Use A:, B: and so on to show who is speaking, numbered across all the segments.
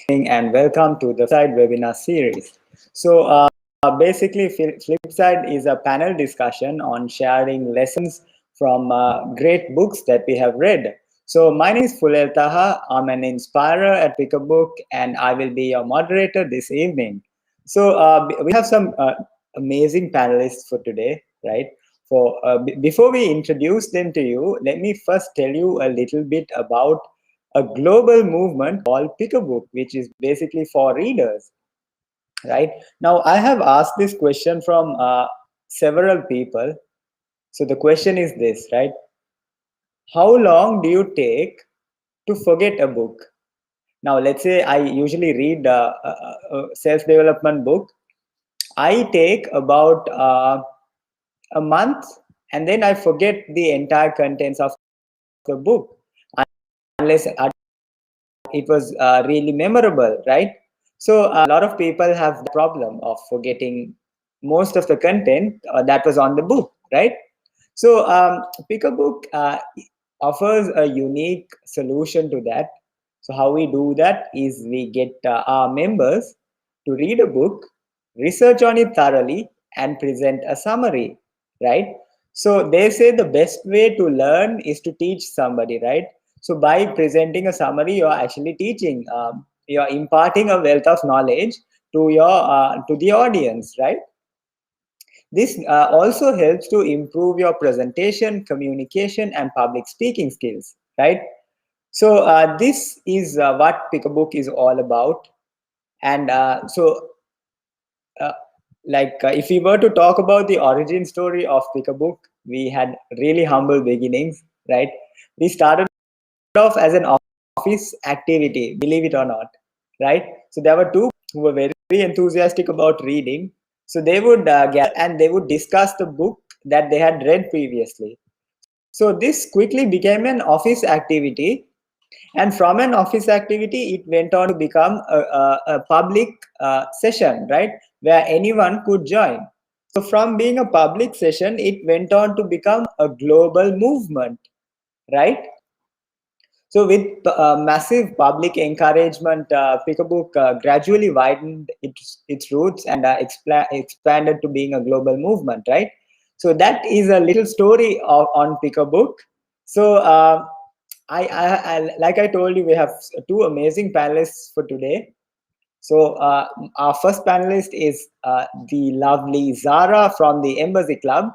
A: And welcome to the Flipside webinar series. So basically, Flipside is a panel discussion on sharing lessons from great books that we have read. So my name is Fulel Taha. I'm an inspirer at Pick a Book, and I will be your moderator this evening. So we have some amazing panelists for today, right? Before we introduce them to you, let me first tell you a little bit about a global movement called Pick a Book, which is basically for readers, right? Now, I have asked this question from several people. So the question is this, right? How long do you take to forget a book? Now, let's say I usually read a self-development book. I take about a month, and then I forget the entire contents of the book, unless it was really memorable, right? So a lot of people have the problem of forgetting most of the content that was on the book, right? So Pick a Book offers a unique solution to that. So how we do that is we get our members to read a book, research on it thoroughly, and present a summary, right? So they say the best way to learn is to teach somebody, right? So by presenting a summary, you're actually teaching, you're imparting a wealth of knowledge to the audience, right? This also helps to improve your presentation, communication, and public speaking skills, right? So this is what Pick a Book is all about. And uh, if we were to talk about the origin story of Pick a Book, we had really humble beginnings, right? We started off as an office activity, believe it or not, right? So there were two who were very enthusiastic about reading. So they would gather and they would discuss the book that they had read previously. So this quickly became an office activity, and from an office activity, it went on to become a public session, right, where anyone could join. So from being a public session, it went on to become a global movement, right? So with massive public encouragement, Pick a Book gradually widened its roots and expanded to being a global movement, right? So that is a little story on Pick a Book. So like I told you, we have two amazing panelists for today. So our first panelist is the lovely Zara from the Embassy Club.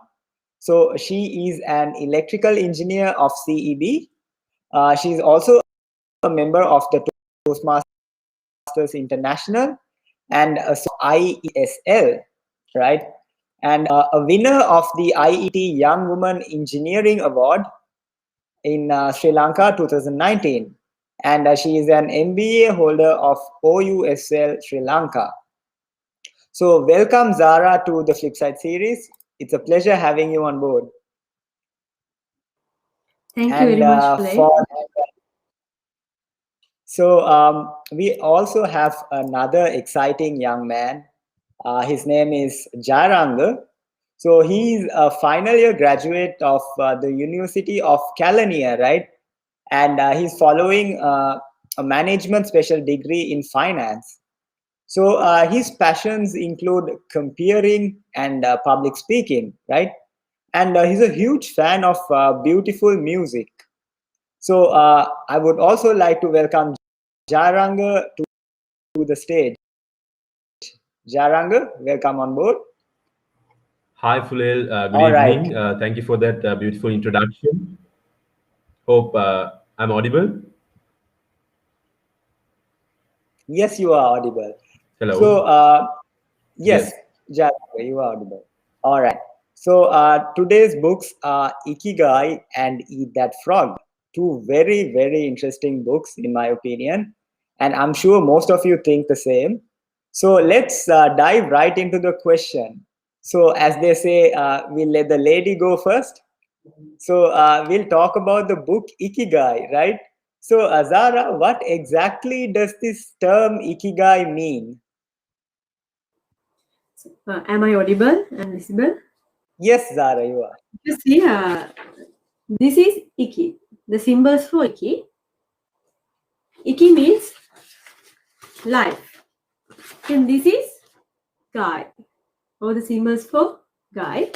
A: So she is an electrical engineer of CEB. She's also a member of the Toastmasters International and IESL, right? And a winner of the IET Young Woman Engineering Award in Sri Lanka 2019. And she is an MBA holder of OUSL Sri Lanka. So welcome, Zara, to the Flipside series. It's a pleasure having you on board.
B: Thank you very much, Fulel.
A: So we also have another exciting young man. His name is Jayaranga. So he's a final year graduate of the University of Kelaniya, right? And he's following a management special degree in finance. So his passions include comparing and public speaking, right? And he's a huge fan of beautiful music. So I would also like to welcome Jayaranga to the stage. Jayaranga, welcome on board.
C: Hi, Fulel. Good evening. Thank you for that beautiful introduction. Hope I'm audible.
A: Yes, you are audible.
C: Hello.
A: So, yes, Jayaranga, you are audible. All right. So today's books are Ikigai and Eat That Frog. Two very, very interesting books, in my opinion. And I'm sure most of you think the same. So let's dive right into the question. So as they say, we'll let the lady go first. So we'll talk about the book Ikigai, right? So Azara, what exactly does this term Ikigai mean?
B: Am I audible and visible?
A: Yes, Zara, you are.
B: You see, this is Iki. The symbols for Iki. Iki means life. And this is guy, or the symbols for guy.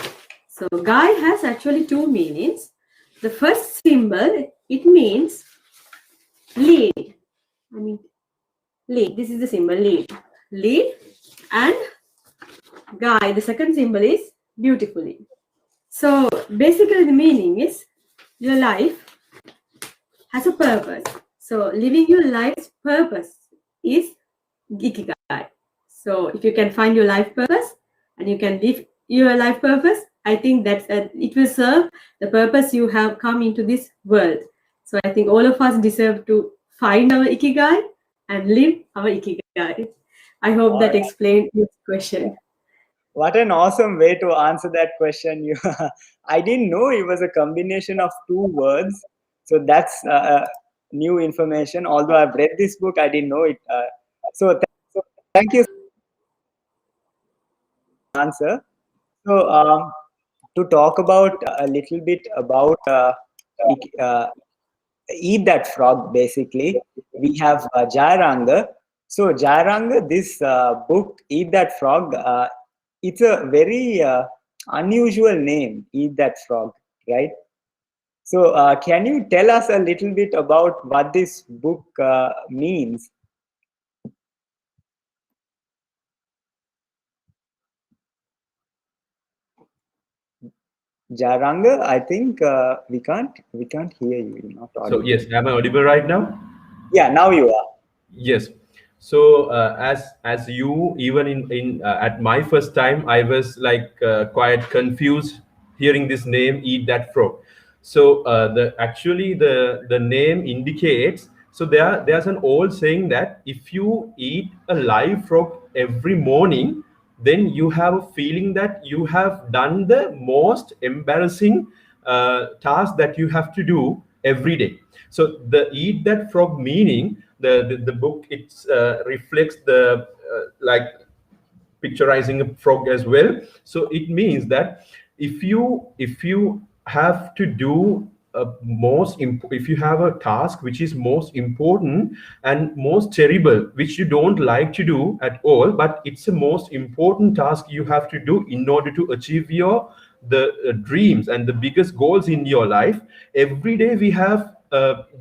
B: So guy has actually two meanings. The first symbol, it means lead. Lead. This is the symbol lead. Lead. And guy, the second symbol is beautifully. So basically the meaning is your life has a purpose. So living your life's purpose is ikigai. So if you can find your life purpose and you can live your life purpose, I think it will serve the purpose you have come into this world. So I think all of us deserve to find our ikigai and live our ikigai. I hope that explained this question.
A: What an awesome way to answer that question. I didn't know it was a combination of two words. So that's new information. Although I've read this book, I didn't know it. So thank you for the answer. So to talk about a little bit about Eat That Frog, basically, we have Jayaranga. So Jayaranga, this book, Eat That Frog, it's a very unusual name, Eat That Frog, right? So can you tell us a little bit about what this book means? Jayaranga, I think we can't hear you. You're not audible.
C: So yes, am I audible right now?
A: Yeah, now you are.
C: Yes. So as you, even in at my first time, I was like quite confused hearing this name, Eat That Frog. So the name indicates, so there's an old saying that if you eat a live frog every morning, then you have a feeling that you have done the most embarrassing task that you have to do every day. So the Eat That Frog meaning, the book, it reflects the like picturizing a frog as well. So it means that if you have to do if you have a task which is most important and most terrible, which you don't like to do at all, but it's the most important task you have to do in order to achieve your dreams and the biggest goals in your life, every day we have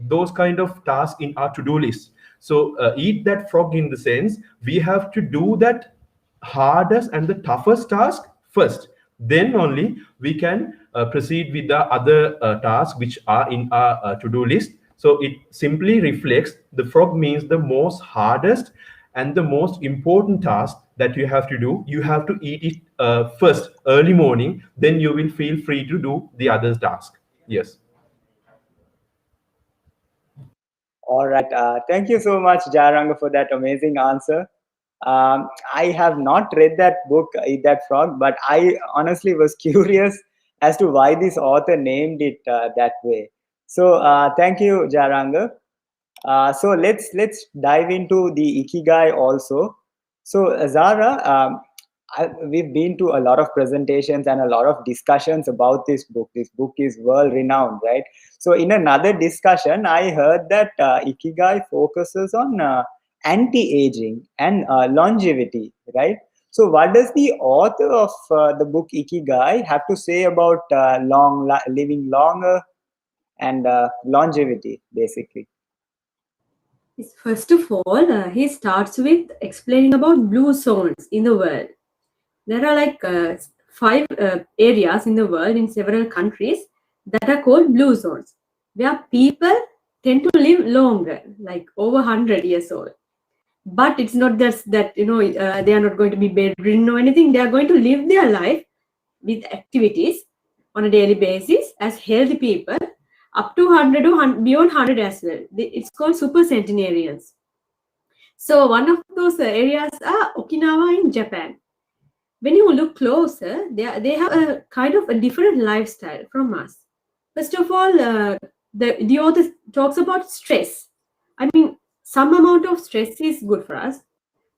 C: those kind of tasks in our to-do list. So Eat That Frog, in the sense, we have to do that hardest and the toughest task first, then only we can proceed with the other tasks which are in our to-do list. So it simply reflects, the frog means the most hardest and the most important task that you have to do. You have to eat it first early morning, then you will feel free to do the other task. Yes.
A: All right. Thank you so much, Jayaranga, for that amazing answer. I have not read that book, Eat That Frog, but I honestly was curious as to why this author named it that way. So thank you, Jayaranga. So let's dive into the Ikigai also. So Zara, we've been to a lot of presentations and a lot of discussions about this book. This book is world renowned, right? So in another discussion, I heard that Ikigai focuses on anti-aging and longevity, right? So what does the author of the book Ikigai have to say about living longer and longevity, basically?
B: First of all, he starts with explaining about blue zones in the world. There are like 5 areas in the world in several countries that are called blue zones, where people tend to live longer, like over 100 years old. But it's not just that, they are not going to be bedridden or anything. They are going to live their life with activities on a daily basis as healthy people up to 100 or beyond 100 as well. It's called super centenarians. So one of those areas are Okinawa in Japan. When you look closer, they have a kind of a different lifestyle from us. First of all, the author talks about stress. I mean, some amount of stress is good for us,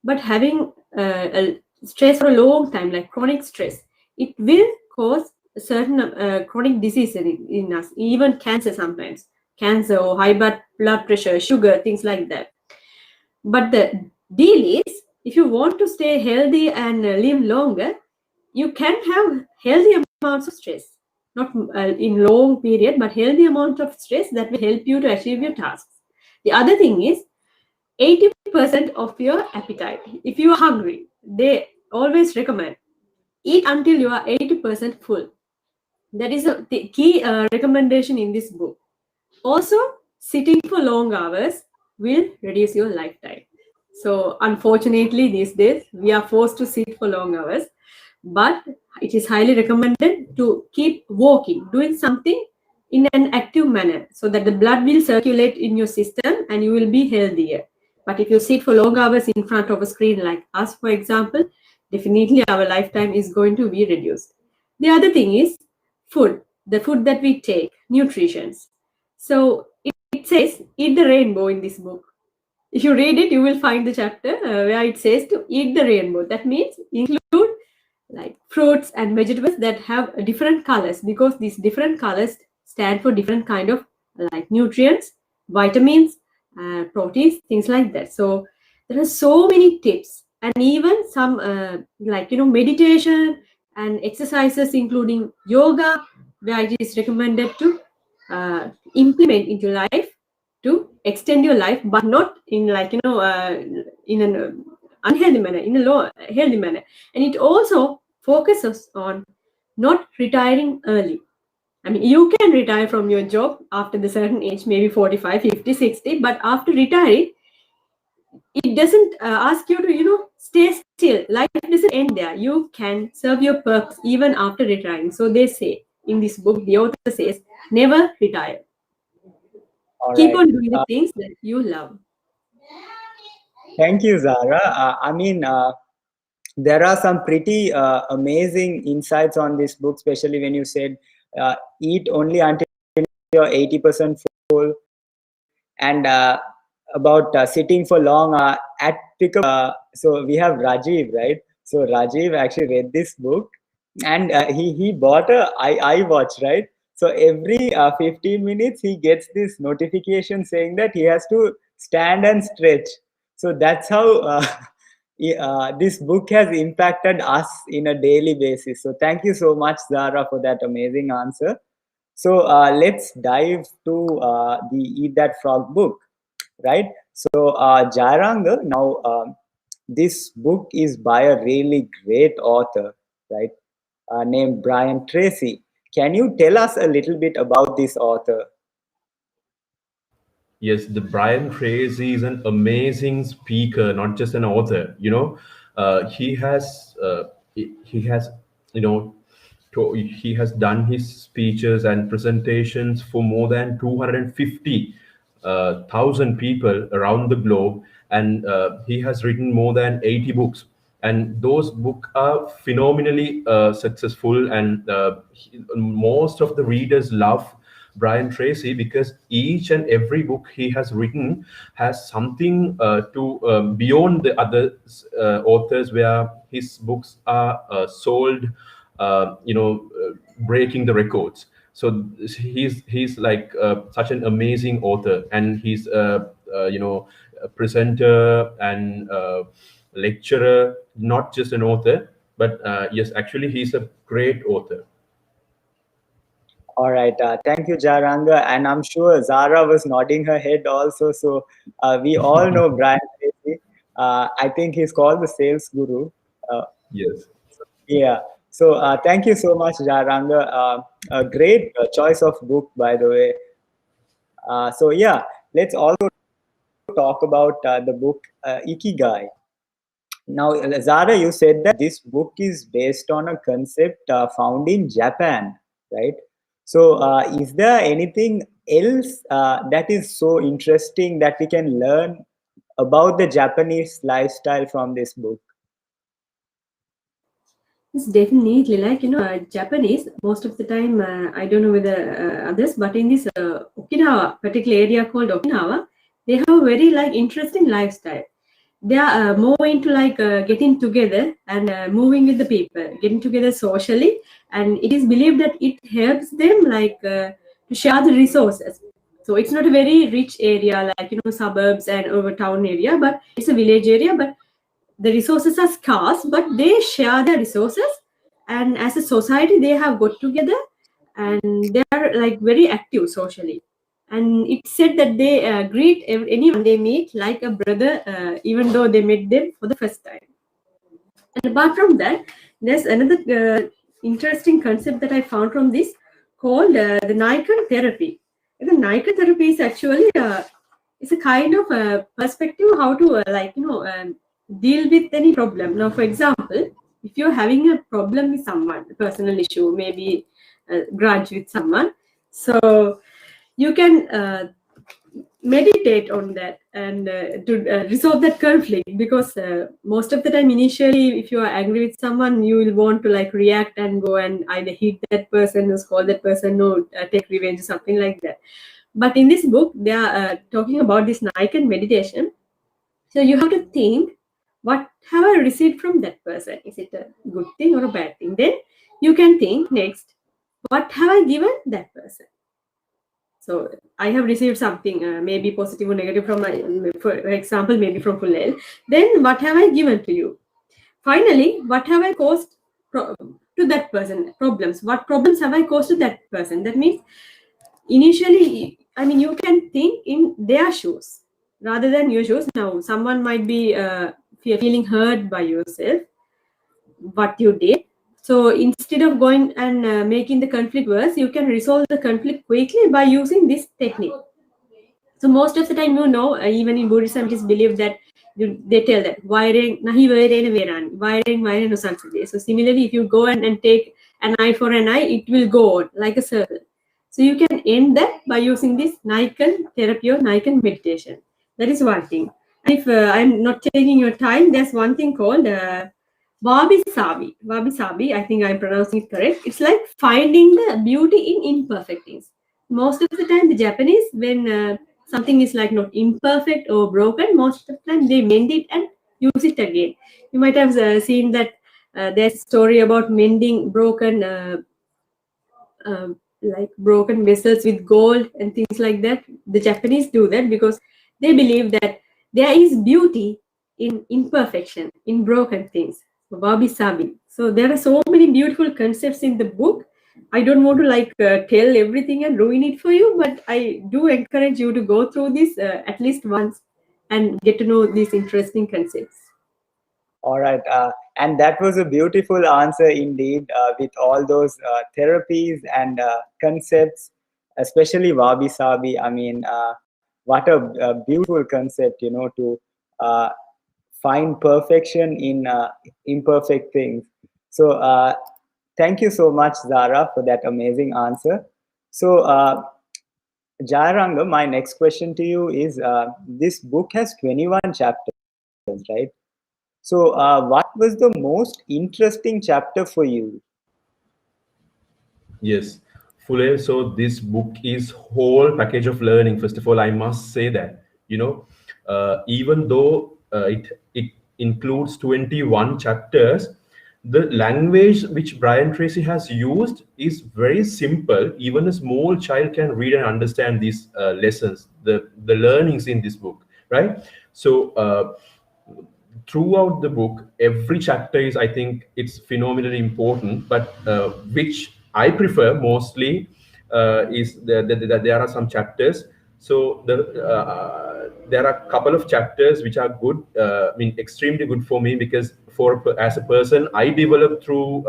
B: but having a stress for a long time, like chronic stress, it will cause a certain chronic disease in us, even cancer sometimes, cancer or high blood pressure, sugar, things like that. But the Deal is, if you want to stay healthy and live longer, you can have healthy amounts of stress, not in long period, but healthy amount of stress that will help you to achieve your tasks. The other thing is 80% of your appetite. If you are hungry, they always recommend eat until you are 80% full. That is a key recommendation in this book. Also, sitting for long hours will reduce your lifetime. So, unfortunately, these days we are forced to sit for long hours, but it is highly recommended to keep walking, doing something in an active manner so that the blood will circulate in your system and you will be healthier. But if you sit for long hours in front of a screen like us, for example, definitely our lifetime is going to be reduced. The other thing is food, the food that we take, nutrition. So it says eat the rainbow in this book. If you read it, you will find the chapter where it says to eat the rainbow. That means include like fruits and vegetables that have different colors, because these different colors stand for different kind of like nutrients, vitamins, proteins, things like that. So there are so many tips, and even some meditation and exercises, including yoga, where it is recommended to implement into life to extend your life, but not in in an unhealthy manner, in a low healthy manner. And it also focuses on not retiring early. I mean, you can retire from your job after the certain age, maybe 45, 50, 60, but after retiring, it doesn't ask you to, stay still. Life doesn't end there. You can serve your purpose even after retiring. So they say in this book, the author says, never retire.
A: All
B: Keep
A: right.
B: on doing the things that you love.
A: Thank you, Zara. There are some pretty amazing insights on this book, especially when you said eat only until you're 80% full, and about sitting for long at pickup. So we have Rajiv, right? So Rajiv actually read this book, and he bought a iWatch, right? So every 15 minutes he gets this notification saying that he has to stand and stretch. So that's how this book has impacted us in a daily basis. So thank you so much, Zara, for that amazing answer. So let's dive to the Eat That Frog book, right? So Jairanga, now this book is by a really great author, right? Named Brian Tracy. Can you tell us a little bit about this author?
C: Yes, the Brian Tracy is an amazing speaker, not just an author. He has you know he has done his speeches and presentations for more than 250,000 people around the globe, and he has written more than 80 books. And those books are phenomenally successful, and most of the readers love Brian Tracy because each and every book he has written has something to beyond the other authors, where his books are sold, breaking the records. So he's like such an amazing author, and he's a presenter and lecturer, not just an author, but yes, actually he's a great author.
A: All right. Thank you, Jaranga. And I'm sure Zara was nodding her head also. So we all know Brian Tracy. I think he's called the sales guru. Uh,
C: Yes.
A: yeah. So thank you so much, Jaranga. A great choice of book, by the way. So yeah, let's also talk about the book Ikigai. Now, Zara, you said that this book is based on a concept found in Japan, right? So, is there anything else that is so interesting that we can learn about the Japanese lifestyle from this book?
B: It's definitely Japanese. Most of the time, I don't know whether others, but in this Okinawa, particular area called Okinawa, they have a very interesting lifestyle. They are more into getting together and moving with the people, getting together socially, and it is believed that it helps them to share the resources. So it's not a very rich area like, suburbs and over town area, but it's a village area. But the resources are scarce, but they share their resources, and as a society they have got together, and they are like very active socially. And it's said that they greet anyone they meet like a brother, even though they met them for the first time. And apart from that, there's another interesting concept that I found from this called the Nikon therapy. And the Nikon therapy is actually it's a kind of perspective how to deal with any problem. Now, for example, if you're having a problem with someone, a personal issue, maybe a grudge with someone, so you can meditate on that and to resolve that conflict, because most of the time initially if you are angry with someone, you will want to like react and go and either hit that person or scold that person or take revenge or something like that. But in this book they are talking about this Nikon meditation. So you have to think, what have I received from that person? Is it a good thing or a bad thing? Then you can think next, what have I given that person? So I have received something, maybe positive or negative from for example, maybe from Fulel. Then what have I given to you? Finally, what have I caused to that person? Problems. What problems have I caused to that person? That means initially, I mean, you can think in their shoes rather than your shoes. Now, someone might be feeling hurt by yourself, what you did. So instead of going and making the conflict worse, you can resolve the conflict quickly by using this technique. So most of the time, even in Buddhism, it is believed that they tell that wiring nahi wiring veran, wiring no samsade. So similarly, if you go and take an eye for an eye, it will go on like a circle. So you can end that by using this Nikon therapy or Nikon meditation. That is one thing. And if I'm not taking your time, there's one thing called Wabi Sabi. Wabi Sabi, I think I'm pronouncing it correct. It's like finding the beauty in imperfect things. Most of the time, the Japanese, when something is like not imperfect or broken, most of the time they mend it and use it again. You might have seen that there's a story about mending broken broken vessels with gold and things like that. The Japanese do that because they believe that there is beauty in imperfection, in broken things. Wabi Sabi. So there are so many beautiful concepts in the book. I don't want to tell everything and ruin it for you, but I do encourage you to go through this at least once and get to know these interesting concepts.
A: All right. And that was a beautiful answer indeed, with all those therapies and concepts, especially Wabi Sabi. I mean, what a beautiful concept, to find perfection in imperfect things. So thank you so much, Zara, for that amazing answer. So Jayaranga, my next question to you is, this book has 21 chapters, right? So what was the most interesting chapter for you?
C: Yes, Fuller. So this book is whole package of learning. First of all, I must say that, even though it includes 21 chapters, the language which Brian Tracy has used is very simple. Even a small child can read and understand these lessons, the learnings in this book, right? So throughout the book, every chapter is, I think, it's phenomenally important, but which I prefer mostly is that there are some chapters. So there are a couple of chapters which are good, extremely good for me, because as a person, I developed through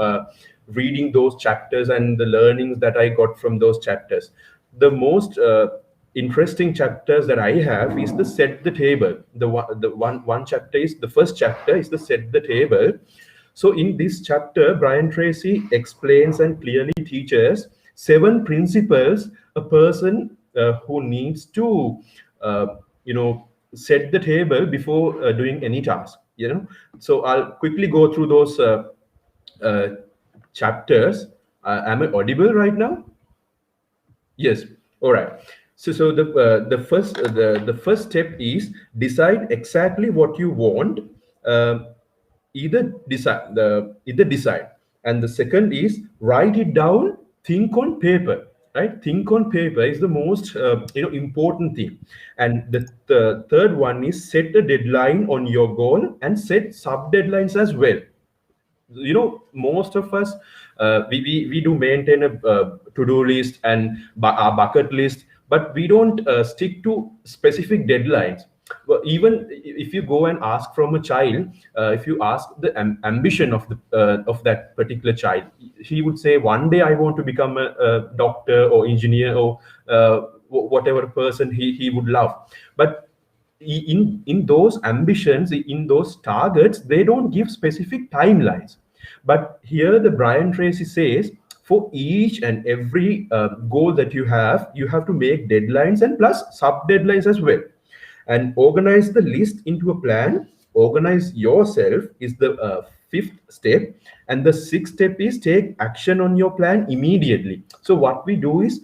C: reading those chapters and the learnings that I got from those chapters. The most interesting chapters that I have is the set the table. One chapter is, the first chapter is the set the table. So in this chapter, Brian Tracy explains and clearly teaches 7 principles a person who needs to set the table before doing any task. So I'll quickly go through those chapters. Am I audible right now? Yes. All right. So the first step is decide exactly what you want. Either decide, and the second is write it down, think on paper. right? Think on paper is the most important thing. And the third one is set a deadline on your goal and set sub deadlines as well. Most of us, we do maintain a to-do list and our bucket list, but we don't stick to specific deadlines. Well, even if you go and ask from a child, if you ask the ambition of that particular child, he would say, one day I want to become a doctor or engineer or whatever person he would love. But in those ambitions, in those targets, they don't give specific timelines. But here the Brian Tracy says, for each and every goal that you have to make deadlines and plus sub deadlines as well, and organize the list into a plan. Organize yourself is the fifth step, and the sixth step is take action on your plan immediately. So what we do is,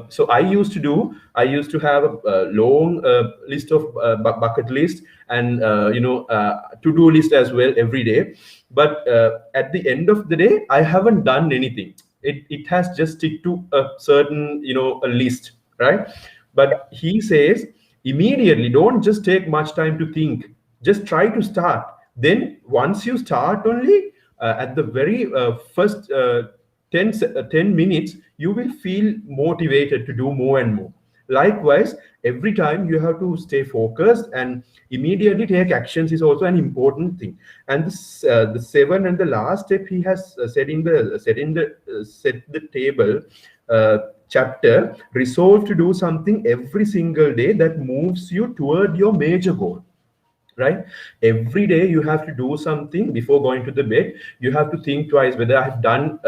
C: so I used to have a long list of bucket list and to-do list as well every day. But at the end of the day, I haven't done anything. It has just stick to a certain a list, right? But he says, immediately, don't just take much time to think. Just try to start. Then once you start, only at the very first 10 minutes, you will feel motivated to do more and more. Likewise, every time you have to stay focused and immediately take actions is also an important thing. And the seven and the last step he has set the table chapter, resolve to do something every single day that moves you toward your major goal. Right? Every day you have to do something before going to the bed. You have to think twice whether I have done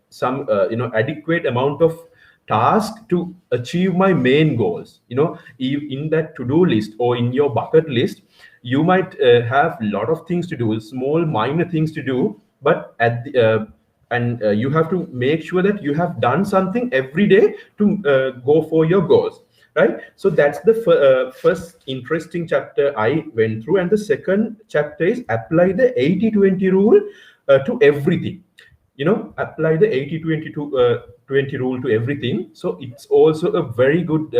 C: some adequate amount of task to achieve my main goals. In that to-do list or in your bucket list, you might have a lot of things to do, small minor things to do, but at the you have to make sure that you have done something every day to go for your goals. Right? So that's the first interesting chapter I went through. And the second chapter is apply the 80-20 rule to everything. Apply the 80-20 rule to everything. So it's also a very good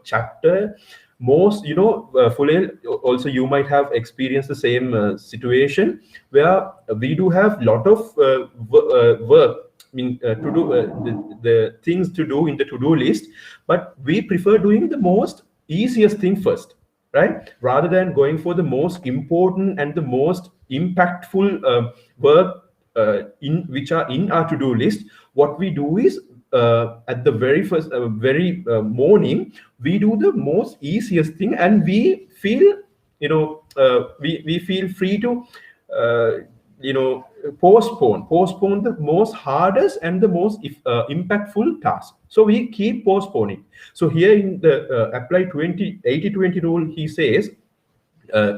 C: chapter. Most Fulel, also you might have experienced the same situation where we do have lot of work, to do the things to do in the to-do list, but we prefer doing the most easiest thing first, right? Rather than going for the most important and the most impactful work which are in our to-do list. What we do is at the very first morning, we do the most easiest thing, and we feel we feel free to postpone the most hardest and the most impactful task. So we keep postponing. So here in the apply 80-20 rule, he says,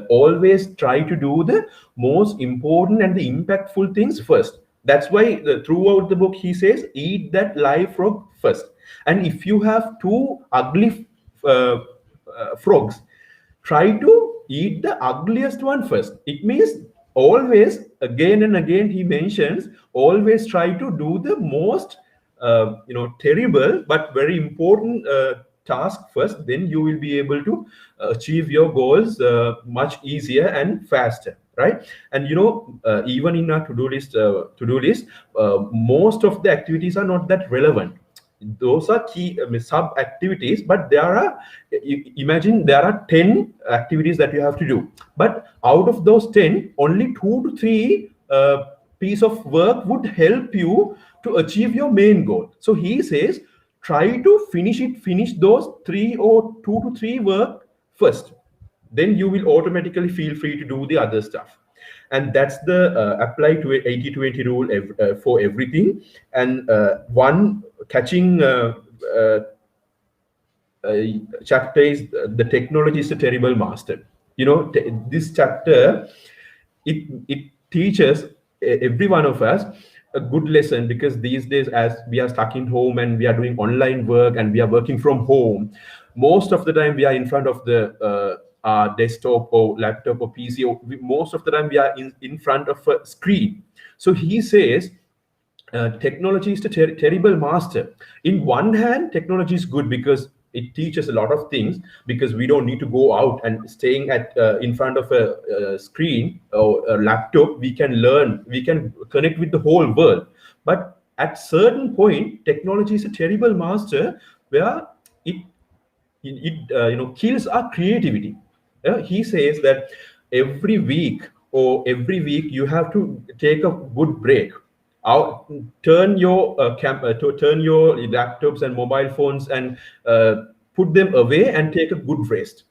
C: always try to do the most important and the impactful things first. That's why throughout the book he says, eat that live frog first. And if you have two ugly frogs, try to eat the ugliest one first. It means always, again and again, he mentions, always try to do the most terrible but very important task first. Then you will be able to achieve your goals much easier and faster, right? And even in our to-do list, most of the activities are not that relevant. Those are key sub activities, but imagine there are 10 activities that you have to do, but out of those 10, only 2 to 3 piece of work would help you to achieve your main goal. So he says, try to finish those 3 or 2 to 3 work first. Then you will automatically feel free to do the other stuff. And that's the apply to 80-20 rule for everything. And one catching chapter is the technology is a terrible master. This chapter, it teaches every one of us a good lesson, because these days, as we are stuck in home and we are doing online work and we are working from home, most of the time we are in front of the desktop or laptop or PC, or most of the time we are in front of a screen. So he says, technology is a terrible master. In one hand, technology is good because it teaches a lot of things, because we don't need to go out and staying at in front of a screen or a laptop. We can learn, we can connect with the whole world. But at certain point, technology is a terrible master where it kills our creativity. He says that every week you have to take a good break out, turn your turn your laptops and mobile phones and put them away and take a good rest.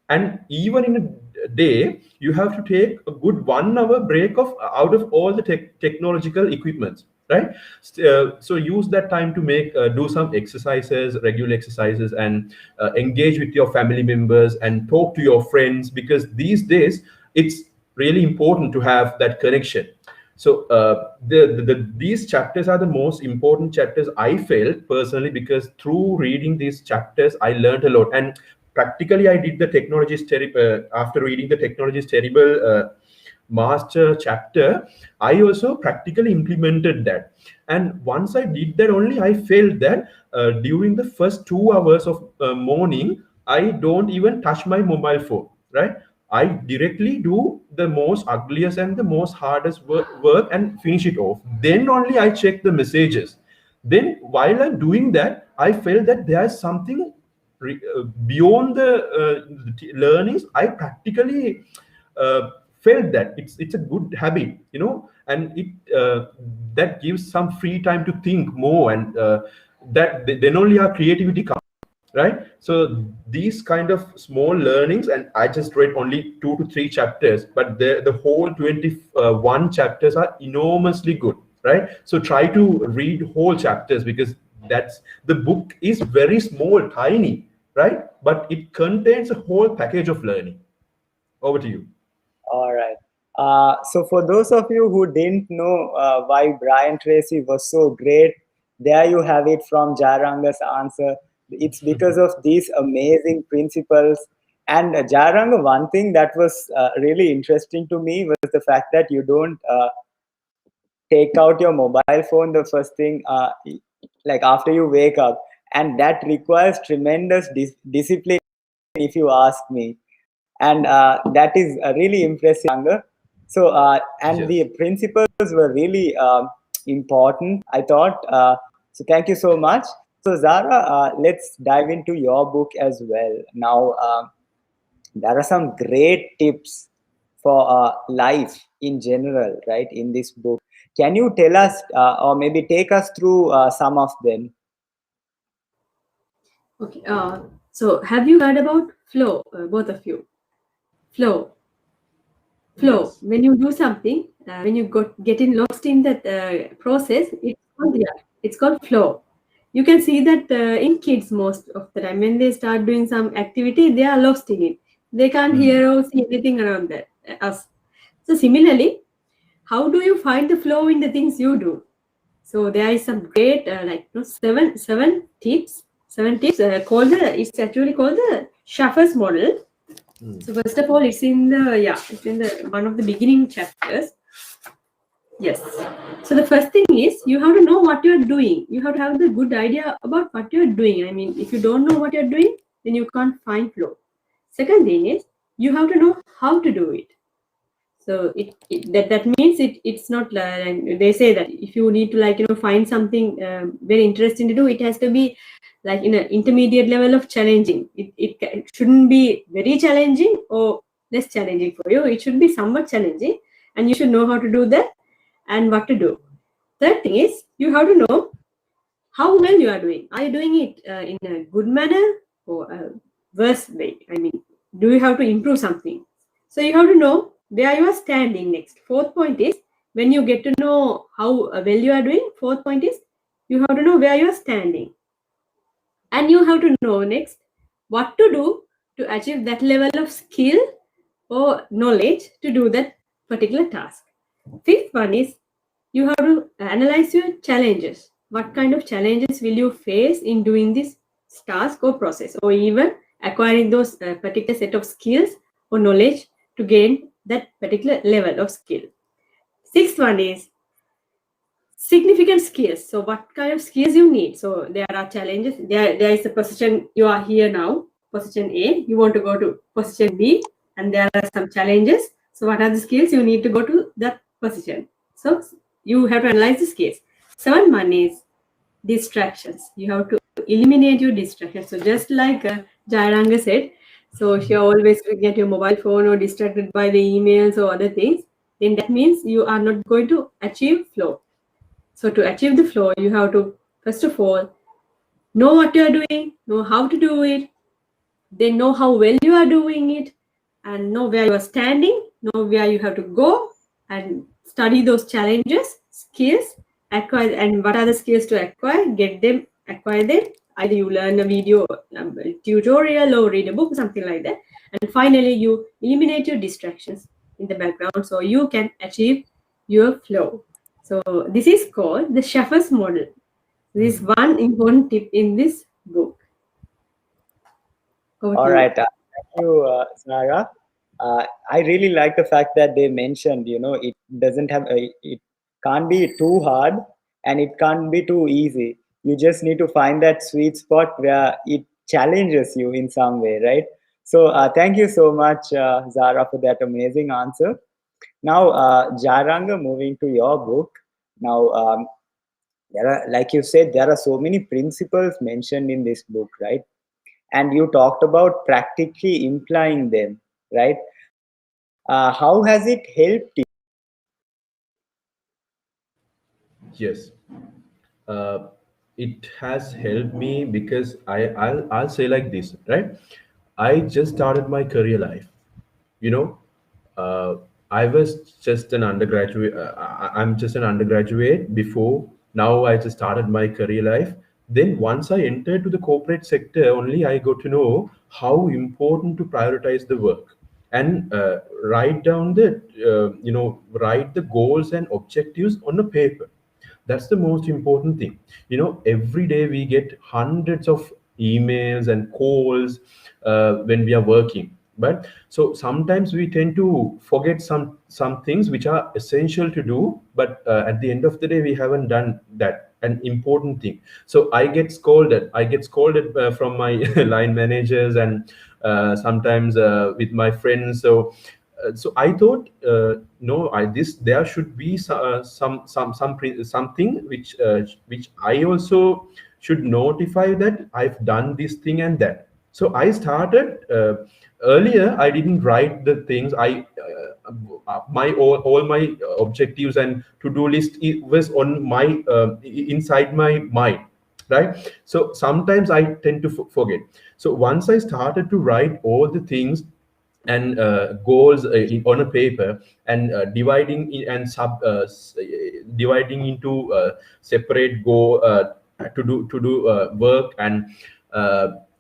C: And even in a day, you have to take a good 1 hour break of out of all the technological equipments, right? So use that time to make do some exercises, regular exercises, and engage with your family members and talk to your friends, because these days it's really important to have that connection. So these chapters are the most important chapters, I felt personally, because through reading these chapters I learned a lot. And practically I did the technology is terrible. After reading the technology is terrible master chapter, I also practically implemented that. And once I did that, only I felt that during the first 2 hours of morning, I don't even touch my mobile phone, right? I directly do the most ugliest and the most hardest work and finish it off. Then only I check the messages. Then while I'm doing that, I felt that there's something beyond the learnings. I practically felt that it's a good habit, and it that gives some free time to think more, and that then only our creativity comes, right? So these kind of small learnings, and I just read only 2 to 3 chapters, but the whole 21 chapters are enormously good, right? So try to read whole chapters, because that's the book is very small, tiny, right? But it contains a whole package of learning. Over to you.
A: All right. So for those of you who didn't know why Brian Tracy was so great, there you have it from Jayaranga's answer. It's because of these amazing principles. And Jayaranga, one thing that was really interesting to me was the fact that you don't take out your mobile phone the first thing, like after you wake up. And that requires tremendous discipline, if you ask me. And that is really impressive, Anga. So and
C: Yes.
A: the principles were really important, I thought. So thank you so much. So Zara, let's dive into your book as well. Now there are some great tips for life in general, right, in this book. Can you tell us or maybe take us through some of them?
B: Okay. So have you heard about flow, both of you? Flow.
C: Yes.
B: When you do something, when you getting lost in that process, it's called flow. You can see that in kids most of the time when they start doing some activity, they are lost in it. They can't hear or see anything around that us. So similarly, how do you find the flow in the things you do? So there is some great seven tips. Called it's actually called the Schaffer's model. So first of all, it's in the one of the beginning chapters. Yes. So the first thing is you have to know what you're doing. You have to have the good idea about what you're doing. I mean, if you don't know what you're doing, then you can't find flow. Second thing is you have to know how to do it. So that means it's not they say that if you need to find something very interesting to do, it has to be like in an intermediate level of challenging. It shouldn't be very challenging or less challenging for you. It should be somewhat challenging, and you should know how to do that and what to do. Third thing is you have to know how well you are doing. Are you doing it in a good manner or a worse way? I mean, do you have to improve something? So you have to know where you are standing next. Fourth point is when you get to know how well you are doing, fourth point is you have to know where you are standing. And you have to know next what to do to achieve that level of skill or knowledge to do that particular task. Fifth one is you have to analyze your challenges. What kind of challenges will you face in doing this task or process, or even acquiring those particular set of skills or knowledge to gain that particular level of skill. Sixth one is significant skills. So what kind of skills you need? So there are challenges. There is a position, you are here now, position A, you want to go to position B, and there are some challenges. So what are the skills you need to go to that position? So you have to analyze the skills. 7 is distractions. You have to eliminate your distractions. So just like Jairanga said, so if you're always looking at your mobile phone or distracted by the emails or other things, then that means you are not going to achieve flow. So to achieve the flow, you have to, first of all, know what you are doing, know how to do it, then know how well you are doing it, and know where you are standing, know where you have to go, and study those challenges, skills, acquire, and what are the skills to acquire, get them, acquire them. Either you learn a video tutorial or read a book, something like that. And finally, you eliminate your distractions in the background so you can achieve your flow. So this is called the Schafer's model. This is one important tip in this book.
A: All right. Thank you, Sarah. I really like the fact that they mentioned, it doesn't have, it can't be too hard and it can't be too easy. You just need to find that sweet spot where it challenges you in some way, right? So thank you so much, Zara, for that amazing answer. Now, Jairanga, moving to your book. Now, there are, like you said, there are so many principles mentioned in this book, right? And you talked about practically implying them, right? How has it helped you?
C: Yes. It has helped me because I'll say like this, right? I just started my career life. You know, I was just an undergraduate. I'm just an undergraduate before. Now I just started my career life. Then once I entered to the corporate sector, only I got to know how important to prioritize the work and write down the write the goals and objectives on a paper. That's the most important thing. Every day we get hundreds of emails and calls when we are working, but so sometimes we tend to forget some things which are essential to do, but at the end of the day we haven't done that an important thing. So I get scolded from my line managers, and sometimes with my friends. So I thought, no, there should be something which I also should notify that I've done this thing and that. So I started earlier. I didn't write the things. My all my objectives and to-do list was on my inside my mind, right? So sometimes I tend to forget. So once I started to write all the things and goals on a paper, and dividing into separate to do work, and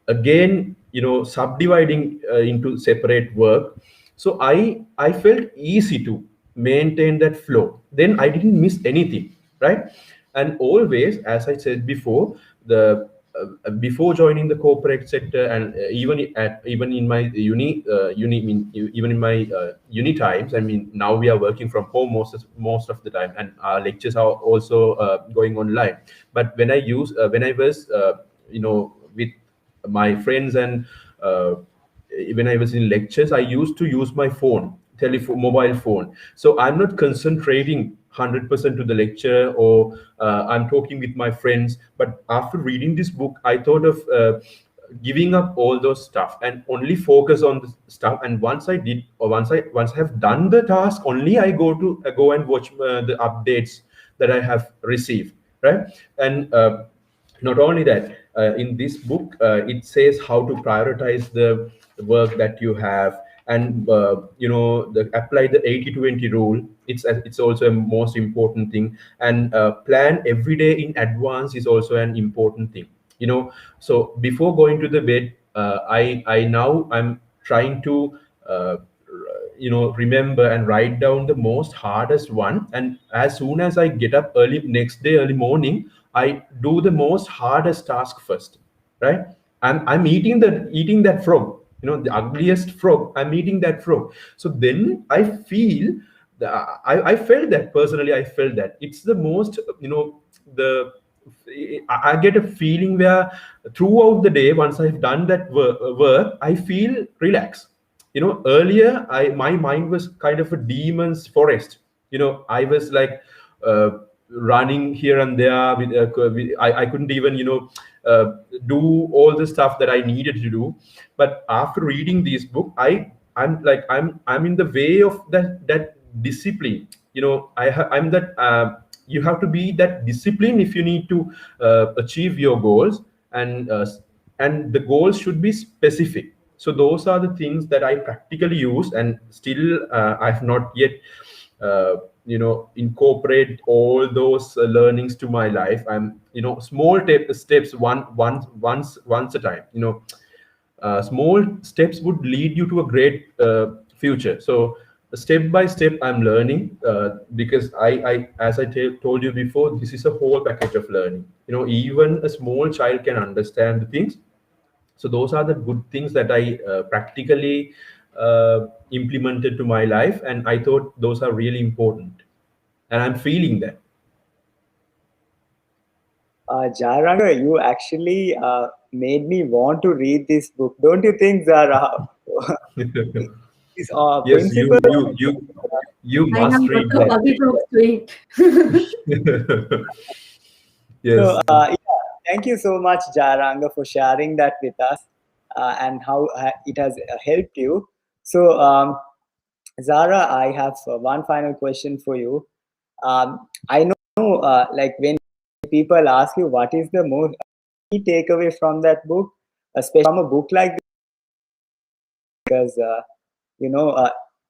C: again subdividing into separate work. So I felt easy to maintain that flow. Then I didn't miss anything, right? And always, as I said before, the before joining the corporate sector, and even in my even in my uni times. I mean, now we are working from home most of the time, and our lectures are also going online. But when I was with my friends, and when I was in lectures, I used to use my mobile phone. So I'm not concentrating 100% to the lecture, or I'm talking with my friends. But after reading this book, I thought of giving up all those stuff and only focus on the stuff. And once I did, or once I have done the task, only I go and watch the updates that I have received, right? And not only that, in this book, it says how to prioritize the work that you have, and apply the 80-20 rule. It's also a most important thing. And plan every day in advance is also an important thing. So before going to the bed, I'm trying to remember and write down the most hardest one. And as soon as I get up next day early morning, I do the most hardest task first, right? I'm eating that frog, the ugliest frog. I'm eating that frog. So then I feel I felt that personally. I felt that it's the most, I get a feeling where throughout the day, once I've done that work, I feel relaxed. Earlier, my mind was kind of a demon's forest. I was like uh, running here and there. I couldn't even, do all the stuff that I needed to do. But after reading this book, I'm in the way of that discipline. I'm that. You have to be that discipline if you need to achieve your goals, and the goals should be specific. So those are the things that I practically use, and still I've not yet incorporate all those learnings to my life. I'm small steps, once a time. Small steps would lead you to a great future. So step by step I'm learning, because I as I told you before, this is a whole package of learning. Even a small child can understand the things. So those are the good things that I practically implemented to my life, and I thought those are really important, and I'm feeling that.
A: Jaranga, you actually made me want to read this book. Don't you think, Zara? This
C: Yes,
A: principle.
C: you
B: I have
C: must
B: lot
C: read
B: of
C: that.
B: other talks to it.
C: Yes.
A: So, yeah, thank you so much, Jaranga, for sharing that with us, and how it has helped you. So, Zara, I have one final question for you. I know, like when people ask you what is the most key takeaway from that book, especially from a book like this, because you know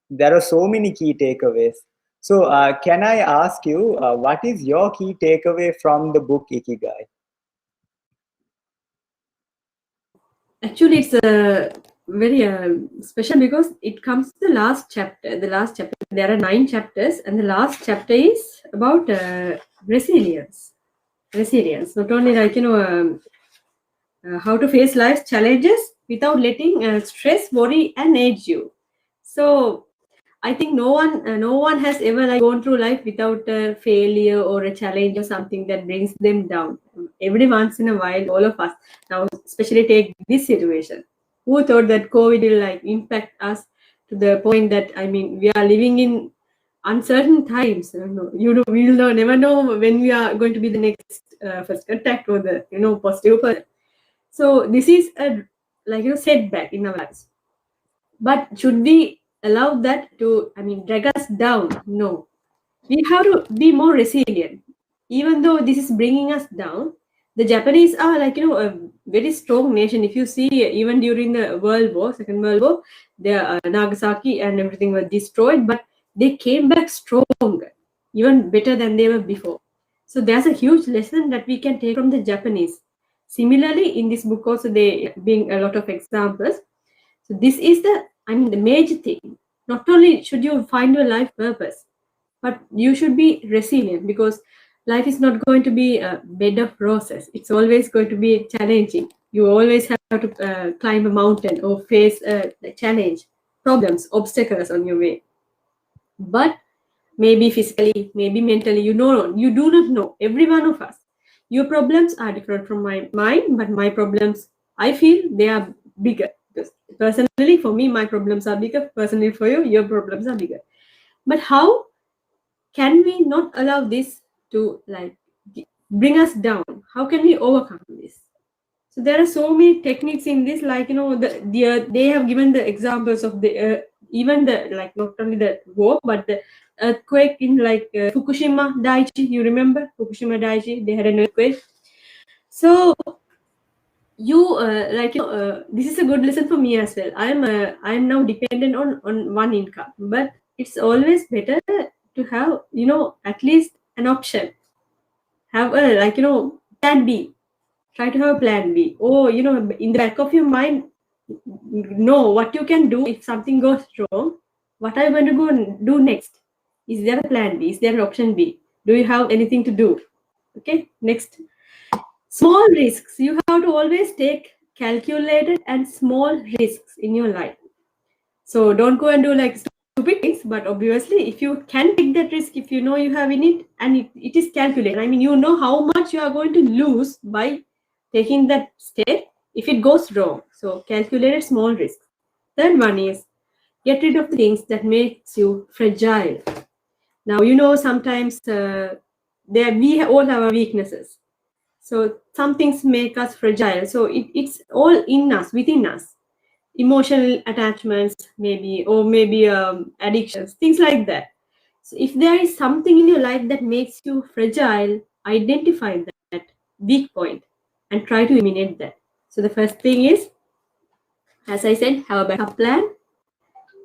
A: there are so many key takeaways. So, can I ask you, what is your key takeaway from the book Ikigai?
B: Actually, it's very special because it comes to the last chapter. The last chapter, there are 9 chapters, and the last chapter is about resilience. Resilience, not only how to face life's challenges without letting stress, worry, and age you. So I think no one has ever like gone through life without a failure or a challenge or something that brings them down. Every once in a while, all of us now, especially take this situation. Who thought that COVID will like impact us to the point that we are living in uncertain times. We will never know when we are going to be the next first contact or the positive person. So this is a setback in our lives. But should we allow that to drag us down? No. We have to be more resilient. Even though this is bringing us down, the Japanese are a very strong nation. If you see, even during the Second World War, Nagasaki and everything were destroyed, but they came back stronger, even better than they were before. So there's a huge lesson that we can take from the Japanese. Similarly, in this book also they bring a lot of examples. So this is the major thing. Not only should you find your life purpose, but you should be resilient, because life is not going to be a bed of roses. It's always going to be challenging. You always have to climb a mountain or face a challenge, problems, obstacles on your way. But maybe physically, maybe mentally, you do not know. Every one of us, your problems are different from mine, but my problems, I feel they are bigger. Because personally, for me, my problems are bigger. Personally, for you, your problems are bigger. But how can we not allow this to bring us down? How can we overcome this? So there are so many techniques in this, they have given the examples of the even the not only the war but the earthquake in Fukushima Daiichi. You remember Fukushima Daiichi? They had an earthquake. So this is a good lesson for me as well. I'm now dependent on one income, but it's always better to have at least an option. Have a plan B. Try to have a plan B. Or in the back of your mind, know what you can do if something goes wrong. What are you going to go and do next? Is there a plan B? Is there an option B? Do you have anything to do? Okay, next. Small risks. You have to always take calculated and small risks in your life. So don't go and do stupid things, but obviously if you can take that risk, if you know you have in it, and it is calculated, I mean, you know how much you are going to lose by taking that step if it goes wrong. So calculated small risks. Third one is get rid of the things that makes you fragile. Now, you know, sometimes we all have our weaknesses. So some things make us fragile. So it's all in us, within us. Emotional attachments, maybe, or maybe addictions, things like that. So if there is something in your life that makes you fragile, identify that weak point and try to eliminate that. So the first thing is, as I said, have a backup plan,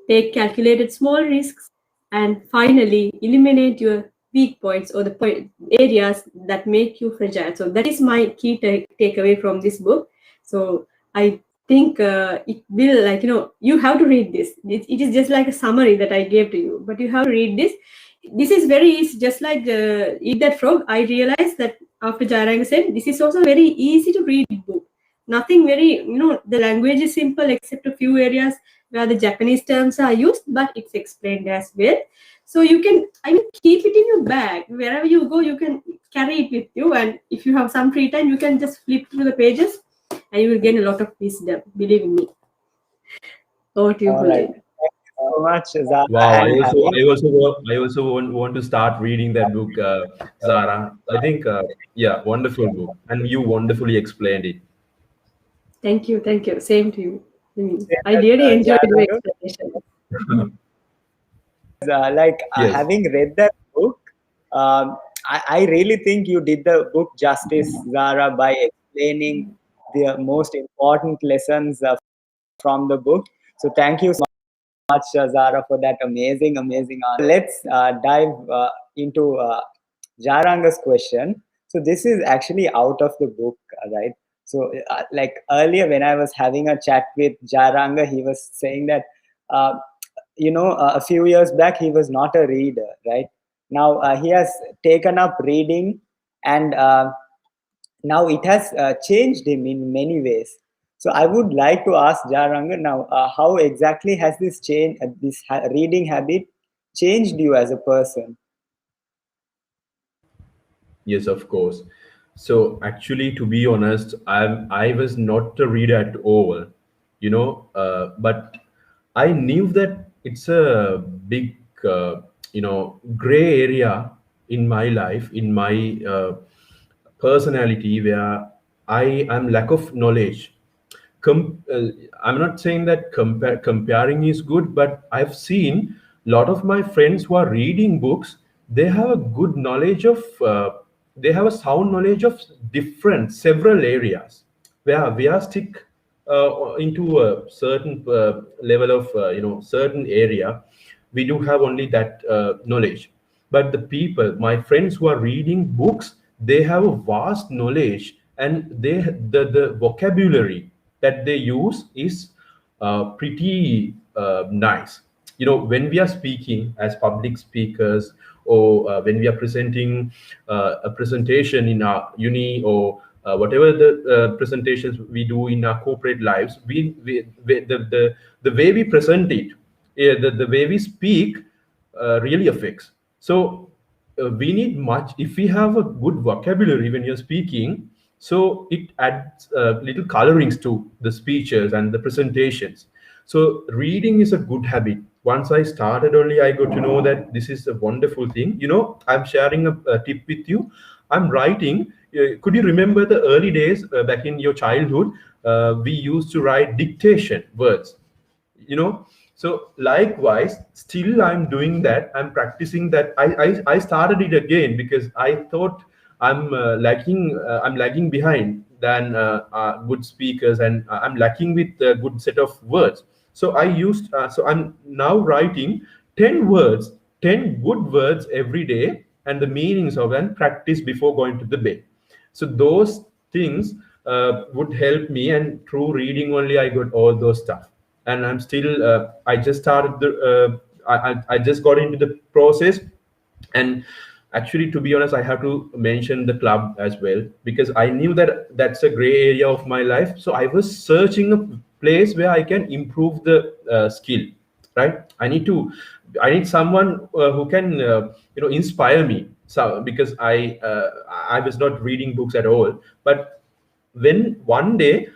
B: take calculated small risks, and finally eliminate your weak points or the areas that make you fragile. So that is my key takeaway from this book. So I think it will, like, you know, you have to read this. It is just like a summary that I gave to you, but you have to read this. This is very easy, just like Eat That Frog. I realized that after Jayaranga said, this is also very easy to read book. Nothing very, you know, the language is simple except a few areas where the Japanese terms are used, but it's explained as well. So you can, I mean, keep it in your bag. Wherever you go, you can carry it with you. And if you have some free time, you can just flip through the pages and you will gain a lot of wisdom, believe me. Over to you,
A: All
B: Julian.
A: right. Thank you so much, Zara.
C: Wow,
A: And
C: I also want to start reading that book, Zara. I think, yeah, wonderful book, and you wonderfully explained it.
B: Thank you. Thank you. Same to you. I really enjoyed your explanation.
C: Yes.
A: having read that book, I really think you did the book justice, Zara, by explaining the most important lessons from the book. So thank you so much, Zara, for that amazing answer. Let's dive into Jaranga's question. So this is actually out of the book, right? So like earlier when I was having a chat with Jaranga, he was saying that a few years back he was not a reader, right? Now he has taken up reading, and now it has changed him in many ways. So I would like to ask Jaranga now, how exactly has this change, reading habit, changed you as a person?
C: Yes, of course. So actually, to be honest, I was not a reader at all, but I knew that it's a big, gray area in my life, in my personality, where I am lack of knowledge. com- uh, I'm not saying that comparing is good, but I've seen a lot of my friends who are reading books. They have a good knowledge of, they have a sound knowledge of different several areas where we are stick into a certain level of, certain area. We do have only that knowledge, but the people, my friends who are reading books, they have a vast knowledge, and the vocabulary that they use is pretty nice. When we are speaking as public speakers, or when we are presenting a presentation in our uni, or whatever the presentations we do in our corporate lives, the way we present it, yeah, the way we speak really affects. So we need much, if we have a good vocabulary when you're speaking, so it adds little colorings to the speeches and the presentations. So reading is a good habit. Once I started only, I got to know that this is a wonderful thing. I'm sharing a tip with you. I'm writing. Could you remember the early days back in your childhood? We used to write dictation words, so likewise, still I'm doing that. I'm practicing that. I started it again because I thought I'm lagging behind than good speakers, and I'm lacking with a good set of words. So I'm now writing 10 words, 10 good words every day, and the meanings of, and practice before going to the bed. So those things would help me, and through reading only I got all those stuff. And I'm still, I just started I just got into the process. And actually, to be honest, I have to mention the club as well, because I knew that that's a gray area of my life. So I was searching a place where I can improve the skill, right? I need to I need someone who can inspire me. So because I was not reading books at all, but when one day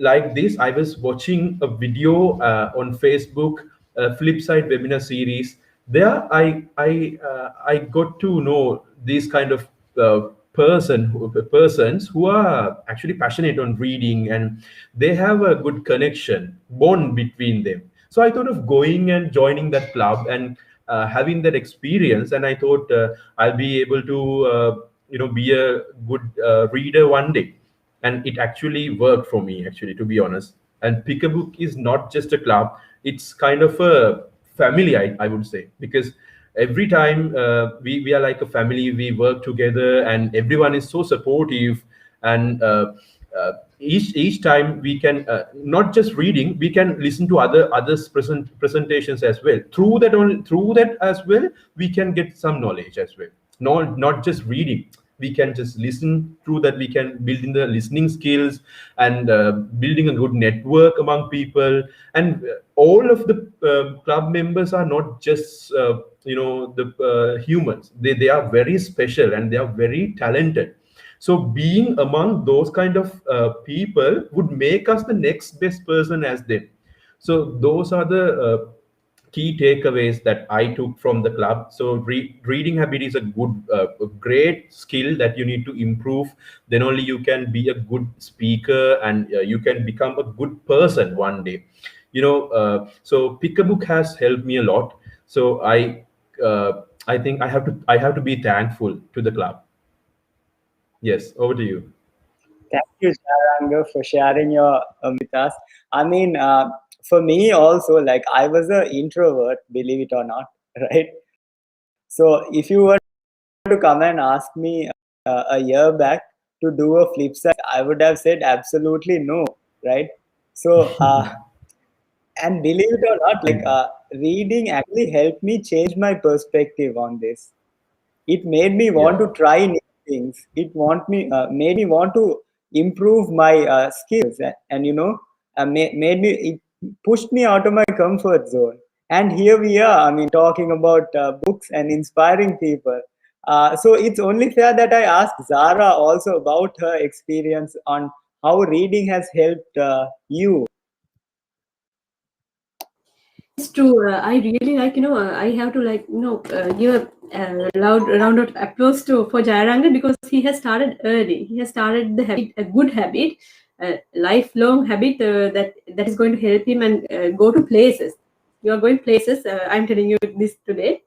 C: like this, I was watching a video on Facebook, Flipside webinar series. There I got to know these kind of persons who are actually passionate on reading, and they have a good connection bond between them. So I thought of going and joining that club and having that experience, and I thought I'll be able to be a good reader one day. And it actually worked for me, actually, to be honest. And Pick a Book is not just a club, it's kind of a family, I would say, because every time we are like a family, we work together, and everyone is so supportive. And each time we can not just reading, we can listen to others presentations as well. Through that as well, we can get some knowledge as well. Not just reading, we can just listen. Through that, we can build in the listening skills, and building a good network among people. And all of the club members are not just the humans. They are very special, and they are very talented. So being among those kind of people would make us the next best person as them. So those are the key takeaways that I took from the club. So reading habit is a great skill that you need to improve. Then only you can be a good speaker, and you can become a good person one day. So Pick a Book has helped me a lot. So I think I have to be thankful to the club. Yes, over to you.
A: Thank you, Jaranga, for sharing your with us. I mean, for me also, like I was an introvert, believe it or not, right? So if you were to come and ask me a year back to do a flip side, I would have said absolutely no, right? So, and believe it or not, like reading actually helped me change my perspective on this. It made me want to try new things. It made me want to improve my skills, and made me, it pushed me out of my comfort zone. And here we are, I mean, talking about books and inspiring people. So it's only fair that I ask Zara also about her experience on how reading has helped you.
B: It's true. I really like, I have to give a loud round of applause for Jayaranga, because he has started early. He has started the habit, a good habit, a lifelong habit that is going to help him and go to places. You are going places. I'm telling you this today.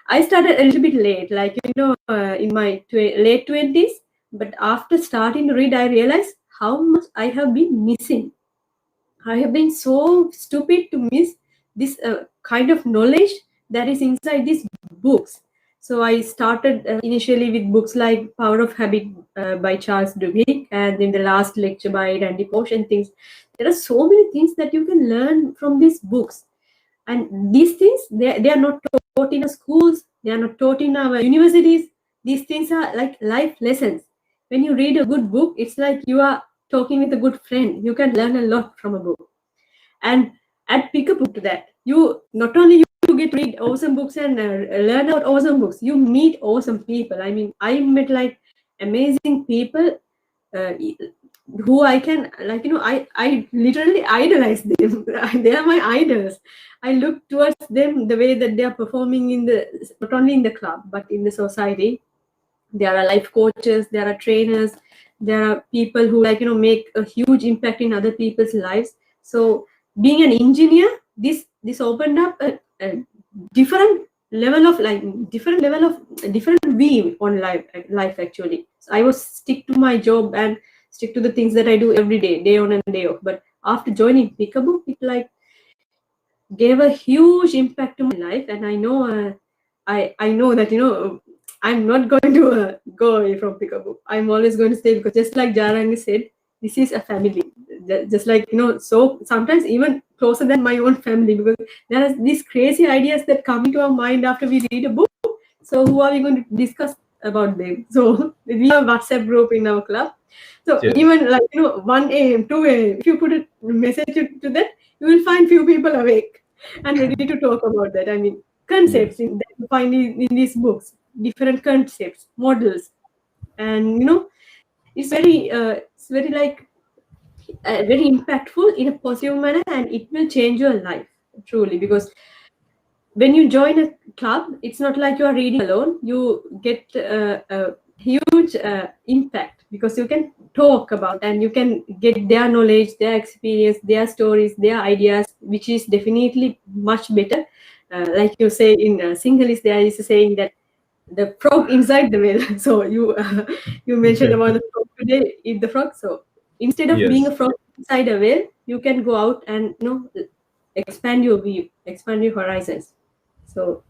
B: I started a little bit late, in my late 20s. But after starting to read, I realized how much I have been missing. I have been so stupid to miss this kind of knowledge that is inside these books. So I started initially with books like Power of Habit by Charles Duhigg, and then the last lecture by Randy Pausch and things. There are so many things that you can learn from these books. And these things, they are not taught in our schools, they are not taught in our universities. These things are like life lessons. When you read a good book, it's like you are talking with a good friend. You can learn a lot from a book. And add Pick a Book to that. You not only you get to read awesome books and learn about awesome books, you meet awesome people. I mean, I met like amazing people who I can, I literally idolize them. They are my idols. I look towards them, the way that they are performing in not only in the club, but in the society. There are life coaches, there are trainers, there are people who make a huge impact in other people's lives. So being an engineer, this opened up a different level of different view on life actually. So I was stick to my job and stick to the things that I do every day on and day off. But after joining Pick a Book, it gave a huge impact to my life. And I know I know that I'm not going to go away from Pick a Book. I'm always going to stay, because just like Jaranga said, this is a family. Just like, so sometimes even closer than my own family, because there are these crazy ideas that come into our mind after we read a book. So who are we going to discuss about them? So we have a WhatsApp group in our club. So even 1 a.m., 2 a.m., if you put a message to that, you will find few people awake. and ready to talk about that. I mean, concepts in that you find in these books, different concepts, models, and it's very like very impactful in a positive manner, and it will change your life truly, because when you join a club, it's not like you are reading alone. You get a huge impact, because you can talk about and you can get their knowledge, their experience, their stories, their ideas, which is definitely much better. Like you say in Sinhalese, there is a saying that the frog inside the whale. So you mentioned about the frog today, eat the frog. So instead of being
C: Yes.
B: a frog inside a whale, you can go out and expand your view, expand your horizons. So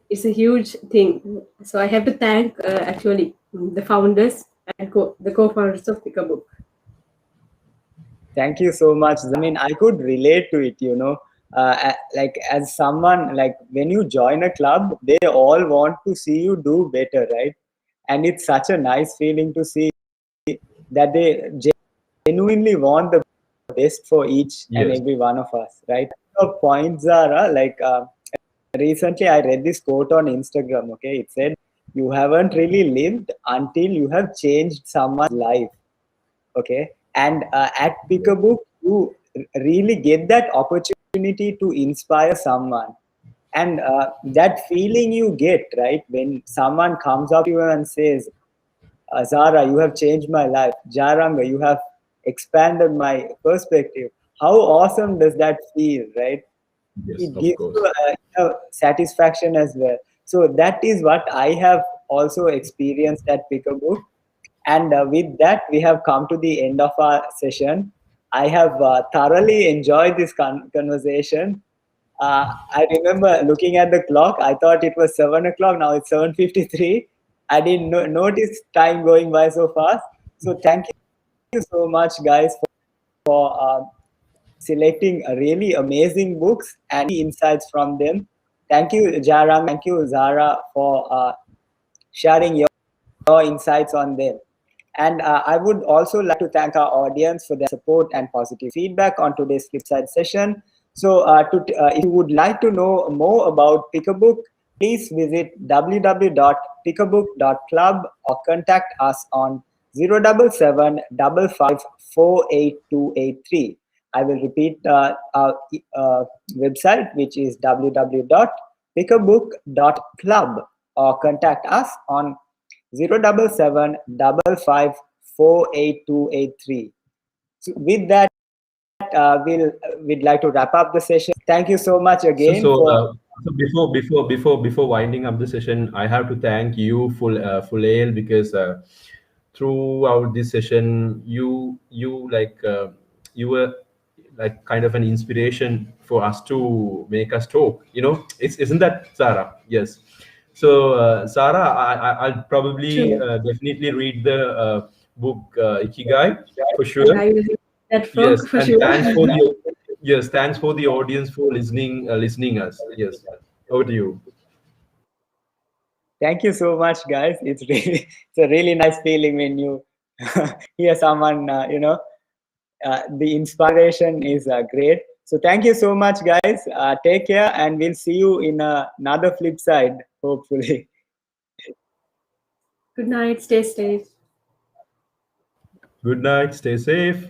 B: it's a huge thing. So I have to thank actually the founders and the co-founders of Picabook.
A: Thank you so much. I mean, I could relate to it. Like as someone, like when you join a club, they all want to see you do better, right? And it's such a nice feeling to see that they genuinely want the best for each and
C: Yes.
A: every one of us, right? Your point, Zara, like recently I read this quote on Instagram, okay? It said, "You haven't really lived until you have changed someone's life." Okay, and at Pick a Book you really get that opportunity to inspire someone, and that feeling you get, right, when someone comes up to you and says, Zara, you have changed my life, Jaranga, you have expanded my perspective. How awesome does that feel, right?
C: Yes,
A: It
C: of
A: gives
C: course.
A: you satisfaction as well. So that is what I have also experienced at Pick a Book. And with that, we have come to the end of our session. I have thoroughly enjoyed this conversation. I remember looking at the clock. I thought it was 7 o'clock. Now it's 7:53. I didn't notice time going by so fast. So thank you so much, guys, for selecting really amazing books and insights from them. Thank you, Jarang. Thank you, Zara, for sharing your insights on them. And I would also like to thank our audience for their support and positive feedback on today's Flipside session. So, if you would like to know more about Pick a Book, please visit www.pickabook.club or contact us on 077 I will repeat our website, which is www.pickabook.club, or contact us on 077 So with that, we'd like to wrap up the session. Thank you so much
C: So,
A: again
C: so,
A: for.
C: uh, so before winding up the session, I have to thank you, Fulail, because throughout this session, you were like kind of an inspiration for us to make us talk. Isn't that Sarah? Yes. So, Sarah, I'll probably
B: True.
C: definitely read the book Ikigai for
B: And
C: sure.
B: I will hit that
C: Yes,
B: frog for
C: and
B: sure.
C: thanks for the audience for listening us. Yes, over to you.
A: Thank you so much, guys. It's a really nice feeling when you hear someone. The inspiration is great. So thank you so much, guys. Take care, and we'll see you in another flip side, hopefully.
B: Good night. Stay safe.
C: Good night. Stay safe.